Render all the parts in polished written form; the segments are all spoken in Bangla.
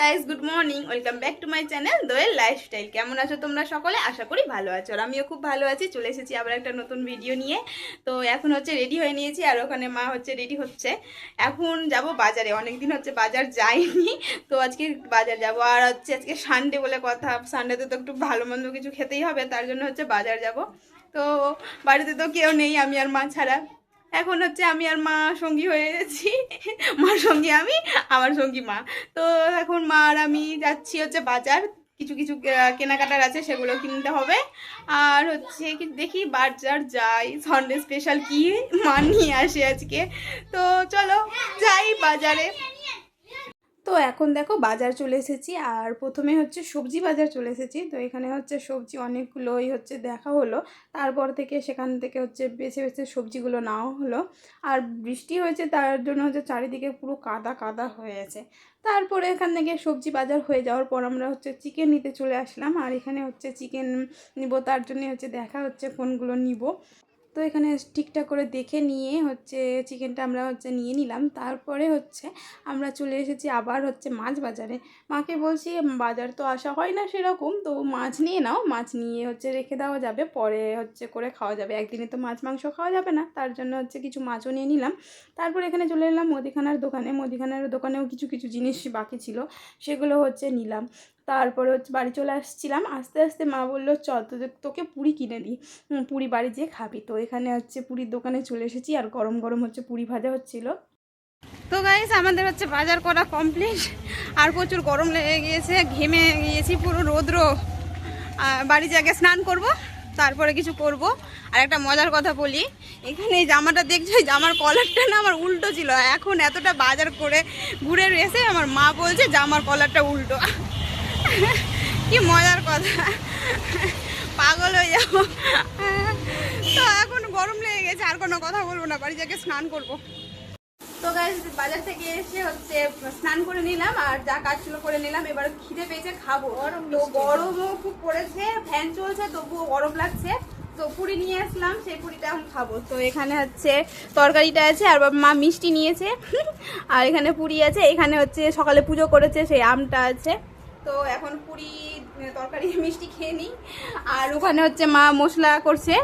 Guys, good morning, welcome back to my channel Doyel lifestyle. কেমন আছো তোমরা সকলে? আশা করি ভালো আছো, আর আমিও খুব ভালো আছি। চলে এসেছি আবার একটা নতুন ভিডিও নিয়ে। তো এখন হচ্ছে রেডি হয়ে নিয়েছি, আর ওখানে মা হচ্ছে রেডি হচ্ছে। এখন যাব বাজারে, অনেকদিন হচ্ছে বাজার যাইনি, তো আজকে বাজার যাব। আর হচ্ছে আজকে সানডে বলে কথা, সানডেতে তো একটু ভালো মন্দ কিছু খেতেই হবে, তার জন্য হচ্ছে বাজার যাব। তো বাড়িতে তো কেউ নেই, আমি আর মা ছাড়া। এখন হচ্ছে আমি আর মা সঙ্গী হয়ে গেছি, মার সঙ্গী আমি, আমার সঙ্গী মা। তো এখন মা আর আমি যাচ্ছি হচ্ছে বাজার, কিছু কিছু কেনাকাটার আছে, সেগুলো কিনতে হবে। আর হচ্ছে দেখি বাজার যাই, সানডে স্পেশাল কি মা নিয়ে আসে আজকে। তো চলো যাই বাজারে। তো এখন দেখো বাজার চলে এসেছি, আর প্রথমে হচ্ছে সবজি বাজার চলে এসেছি। তো এখানে হচ্ছে সবজি অনেকগুলোই হচ্ছে দেখা হলো, তারপর থেকে সেখান থেকে হচ্ছে বেছে বেছে সবজিগুলো নেওয়া হলো। আর বৃষ্টি হয়েছে, তার জন্য হচ্ছে চারিদিকে পুরো কাদা কাদা হয়ে আছে। তারপরে এখান থেকে সবজি বাজার হয়ে যাওয়ার পর আমরা হচ্ছে চিকেন নিতে চলে আসলাম, আর এখানে হচ্ছে চিকেন নিব, তার জন্য হচ্ছে দেখা হচ্ছে কোনগুলো নিব। তো এখানে ঠিকঠাক করে দেখে নিয়ে হচ্ছে চিকেনটা আমরা হচ্ছে নিয়ে নিলাম। তারপরে হচ্ছে আমরা চলে এসেছি আবার হচ্ছে মাছ বাজারে। মাকে বলছি বাজার তো আসা হয় না সেরকম, তো মাছ নিয়ে নাও, মাছ নিয়ে হচ্ছে রেখে দেওয়া যাবে, পরে হচ্ছে করে খাওয়া যাবে, একদিনে তো মাছ মাংস খাওয়া যাবে না, তার জন্য হচ্ছে কিছু মাছও নিয়ে নিলাম। তারপর এখানে চলে এলাম মুদিখানার দোকানে, মুদিখানার দোকানেও কিছু কিছু জিনিস বাকি ছিল, সেগুলো হচ্ছে নিলাম। তারপরে হচ্ছে বাড়ি চলে আসছিলাম, আস্তে আস্তে মা বললো চল তোকে পুরি কিনে দিই, পুরি বাড়ি যেয়ে খাবি। তো এখানে হচ্ছে পুরীর দোকানে চলে এসেছি, আর গরম গরম হচ্ছে পুরি ভাজা হচ্ছিল। তো গাইস, আমাদের হচ্ছে বাজার করা কমপ্লিট, আর প্রচুর গরম লেগে গিয়েছে, ঘেমে গিয়েছি পুরো রৌদ্র। বাড়ি জায়গায় স্নান করব, তারপরে কিছু করব। আর একটা মজার কথা বলি, এখানে এই জামাটা দেখছো, এই জামার কলারটা না আমার উল্টো ছিল। এখন এতটা বাজার করে ঘুরে এসে আমার মা বলছে জামার কলারটা উল্টো। কি মজার কথা, পাগল হয়ে যাবো। তো এখন গরম লেগে গেছে, আর কোনো কথা বলবো না, বাড়ি থেকে স্নান করবো। তো গাইস, বাজার থেকে এসে হচ্ছে স্নান করে নিলাম, আর যা কাজ ছিল করে নিলাম। এবার খিদে পেয়েছে, খাবো। তো গরমও খুব পড়েছে, ফ্যান চলছে, তবুও গরম লাগছে। তো পুরি নিয়ে আসলাম, সেই পুরিটা এখন খাবো। তো এখানে হচ্ছে তরকারিটা আছে, আর মা মিষ্টি নিয়েছে, আর এখানে পুরি আছে। এখানে হচ্ছে সকালে পুজো করেছে, সেই আমটা আছে। তো এখন পুরি তরকারি মিষ্টি খেয়ে নিই। আর ওখানে হচ্ছে মা মশলা করছে,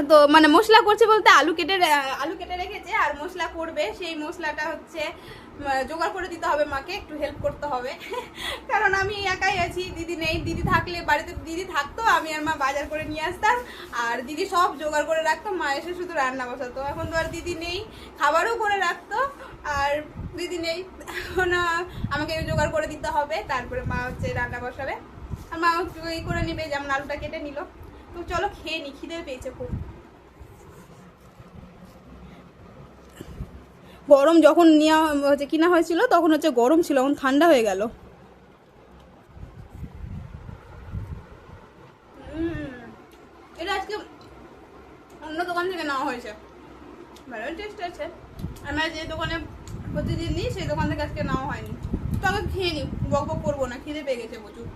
তো মানে মশলা করছে বলতে আলু কেটে রেখেছে, আর মশলা করবে। সেই মশলাটা হচ্ছে জোগাড় করে দিতে হবে, মাকে একটু হেল্প করতে হবে। কারণ আমি একাই আছি, দিদি নেই। দিদি থাকলে, বাড়িতে দিদি থাকতো, আমি আর মা বাজার করে নিয়ে আসতাম, আর দিদি সব জোগাড় করে রাখতো, মা এসে শুধু রান্না বসাতো। এখন তো আর দিদি নেই, খাবারও করে রাখতো, আর দিদি নেই, এখন আমাকে জোগাড় করে দিতে হবে। তারপরে মা হচ্ছে রান্না বসাবে, আর মা এই করে নিবে, যেমন আলুটা কেটে নিল। তো চলো খেয়ে নি, খিদে পেয়েছে খুব। গরম যখন নেওয়া হচ্ছে কিনা হয়েছিল তখন হচ্ছে গরম ছিল, এখন ঠান্ডা হয়ে গেল। এটা আজকে অন্য দোকান থেকে নেওয়া হয়েছে, ভালোই টেস্ট আছে। আমরা যে দোকানে প্রতিদিন নিই সেই দোকান থেকে আজকে নেওয়া হয়নি। তো আগে খেয়ে নিই, বক বক করবো না, খিদে পেয়ে গেছে প্রচুর।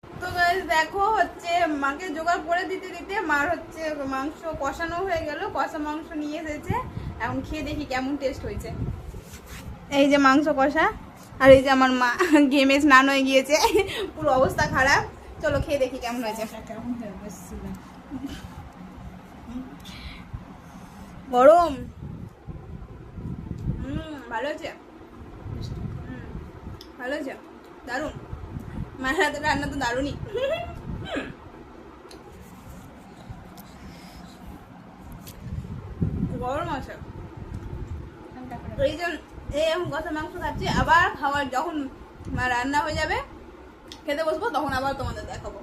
তো গাইস দেখো, হচ্ছে মাকে জোগাড় করে দিতে দিতে মার হচ্ছে মাংস কষানো হয়ে গেল, কষা মাংস নিয়ে এসেছে। এখন খেয়ে দেখি কেমন টেস্ট হয়েছে। এই যে মাংস কষা, আর এই যে আমার মা ঘেমে স্নান হয়ে গিয়েছে, পুরো অবস্থা খারাপ। চলো খেয়ে দেখি কেমন হয়েছে। গরম, ভালো হয়েছে, ভালো হয়েছে, দারুণ। মায়ের হাতে রান্না তো দারুণই। গরম আছে, এই যে এখন কষা মাংস খাচ্ছি, আবার খাবার যখন রান্না হয়ে যাবে, খেতে বসবো, তখন আবার তোমাদের দেখাবো।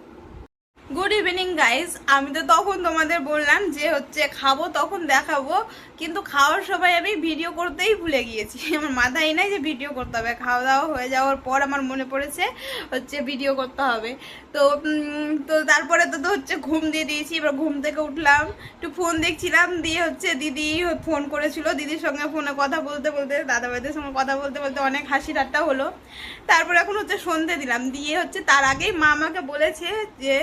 গুড ইভিনিং গাইজ, আমি তো তখন তোমাদের বললাম যে হচ্ছে খাবো, তখন দেখাবো, কিন্তু খাওয়ার সময় আমি ভিডিও করতেই ভুলে গিয়েছি। আমার মাথায় নাই যে ভিডিও করতে হবে। খাওয়া দাওয়া হয়ে যাওয়ার পর আমার মনে পড়েছে হচ্ছে ভিডিও করতে হবে। তো তো তারপরে তো হচ্ছে ঘুম দিয়ে দিয়েছি। এবার ঘুম থেকে উঠলাম, একটু ফোন দেখছিলাম, দিয়ে হচ্ছে দিদি ফোন করেছিল, দিদির সঙ্গে ফোনে কথা বলতে বলতে, দাদাভাইদের সঙ্গে কথা বলতে বলতে অনেক হাসি ঠাট্টা হলো। তারপরে এখন হচ্ছে সন্ধে দিলাম, দিয়ে হচ্ছে তার আগেই মা আমাকে বলেছে যে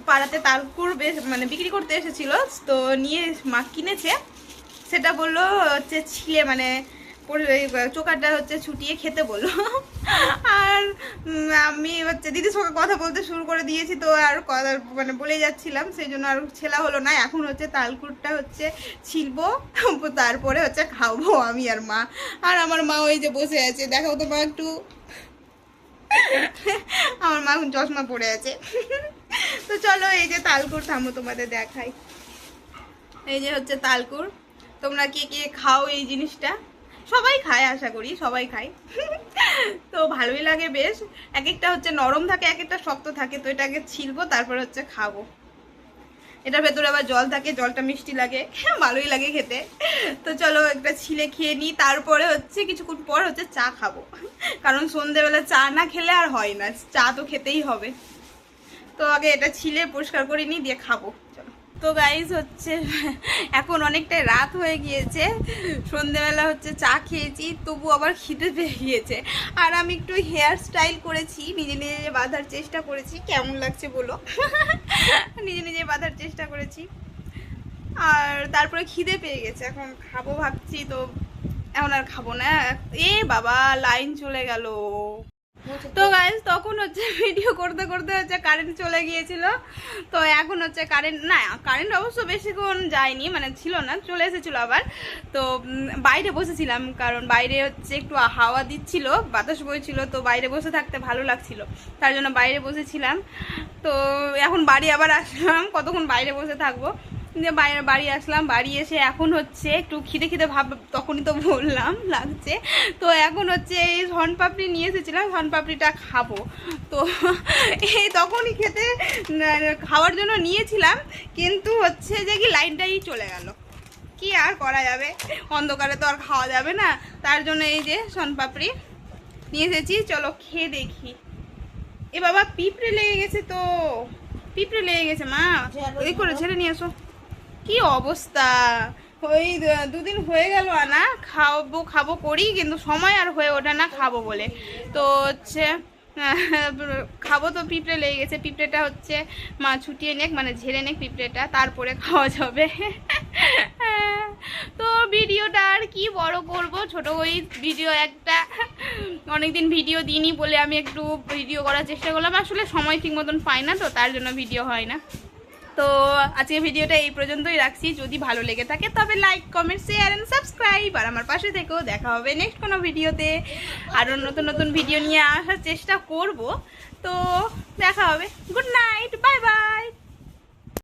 পাড়াতে তালকুর মানে বিক্রি করতে এসেছিল, তো নিয়ে মা কিনেছে। সেটা বললো হচ্ছে ছিলে, মানে চোকাটা হচ্ছে ছুটিয়ে খেতে বললো। আর আমি হচ্ছে দিদির সঙ্গে কথা বলতে শুরু করে দিয়েছি, তো আর কথা মানে বলে যাচ্ছিলাম, সেই জন্য আর ছেলা হলো না। এখন হচ্ছে তালকুটটা হচ্ছে ছিলবো, তারপরে হচ্ছে খাবো আমি আর মা। আর আমার মা ওই যে বসে আছে, দেখাও তো মা একটু। আমার মা এখন চশমা পরে আছে। তো চলো এই যে তালকুর, থামো তোমাদের দেখাই। এই যে হচ্ছে তালকুর। তোমরা কে কে খাও এই জিনিসটা? সবাই খায়, আশা করি সবাই খায়। তো ভালোই লাগে বেশ। এক একটা হচ্ছে নরম থাকে, এক একটা শক্ত থাকে। তো এটাকে ছিলবো, তারপর হচ্ছে খাবো। এটার ভেতরে আবার জল থাকে, জলটা মিষ্টি লাগে, ভালোই লাগে খেতে। তো চলো একটা ছিলে খেয়ে নিই, তারপরে হচ্ছে কিছুক্ষণ পর হচ্ছে চা খাবো। কারণ সন্ধ্যেবেলা চা না খেলে আর হয় না, চা তো খেতেই হবে। তো আগে এটা ছিলে পরিষ্কার করে নিই, দিয়ে খাবো। চলো। তো গাইজ হচ্ছে এখন অনেকটাই রাত হয়ে গিয়েছে, সন্ধ্যেবেলা হচ্ছে চা খেয়েছি, তবু আবার খিদে পেয়ে গিয়েছে। আর আমি একটু হেয়ার স্টাইল করেছি, নিজে নিজে বাঁধার চেষ্টা করেছি, কেমন লাগছে বলো। নিজে নিজে বাঁধার চেষ্টা করেছি। আর তারপরে খিদে পেয়ে গেছে, এখন খাবো ভাবছি। তো এখন আর খাবো না। এ বাবা, লাইন চলে গেল। তো গাইজ তখন হচ্ছে ভিডিও করতে করতে হচ্ছে কারেন্ট চলে গিয়েছিল। তো এখন হচ্ছে কারেন্ট অবশ্য বেশিক্ষণ যায়নি, মানে ছিল না, চলে এসেছিলো আবার। তো বাইরে বসেছিলাম, কারণ বাইরে হচ্ছে একটু হাওয়া দিচ্ছিল, বাতাস বইছিল, তো বাইরে বসে থাকতে ভালো লাগছিল, তার জন্য বাইরে বসেছিলাম। তো এখন বাড়ি আবার আসলাম, কতক্ষণ বাইরে বসে থাকবো। যে বাড়ি আসলাম, বাড়ি এসে এখন হচ্ছে একটু খিদে খিদে ভাব, তখনই তো বললাম লাগছে। তো এখন হচ্ছে এই শনপাপড়ি নিয়ে এসেছিলাম, শনপাপড়িটা খাবো। তো এই তখনই খাওয়ার জন্য নিয়েছিলাম, কিন্তু হচ্ছে যে কি লাইনটাই চলে গেল। কি আর করা যাবে, অন্ধকারে তো আর খাওয়া যাবে না, তার জন্য এই যে শনপাপড়ি নিয়ে এসেছি। চলো খেয়ে দেখি। এ বাবা, পিঁপড়ে লেগে গেছে, তো পিঁপড়ে লেগে গেছে। মা ওই করে ছেড়ে নিয়ে এসো। কি অবস্থা, ওই দুদিন হয়ে গেল আনা, খাবো খাবো করি, কিন্তু সময় আর হয়ে ওঠে না খাবো বলে। তো হচ্ছে খাবো, তো পিঁপড়ে লেগে গেছে। পিঁপড়েটা হচ্ছে মা ছুটিয়ে নেক, মানে ঝেড়ে নেক পিঁপড়েটা, তারপরে খাওয়া যাবে। তো ভিডিওটা আর কি বড় করব, ছোট ওই ভিডিও একটা। অনেকদিন ভিডিও দিইনি বলে আমি একটু ভিডিও করার চেষ্টা করলাম, আসলে সময় ঠিক মতন পাই না, তো তার জন্য ভিডিও হয় না। তো আজকে ভিডিওটা এই পর্যন্তই রাখছি। যদি ভালো লেগে থাকে তবে like, comment, share and subscribe. আর আমার পাশে থেকেও, দেখা হবে নেক্সট কোনো ভিডিওতে। আরও নতুন নতুন ভিডিও নিয়ে আসার চেষ্টা করব। তো দেখা হবে। Good night, bye bye.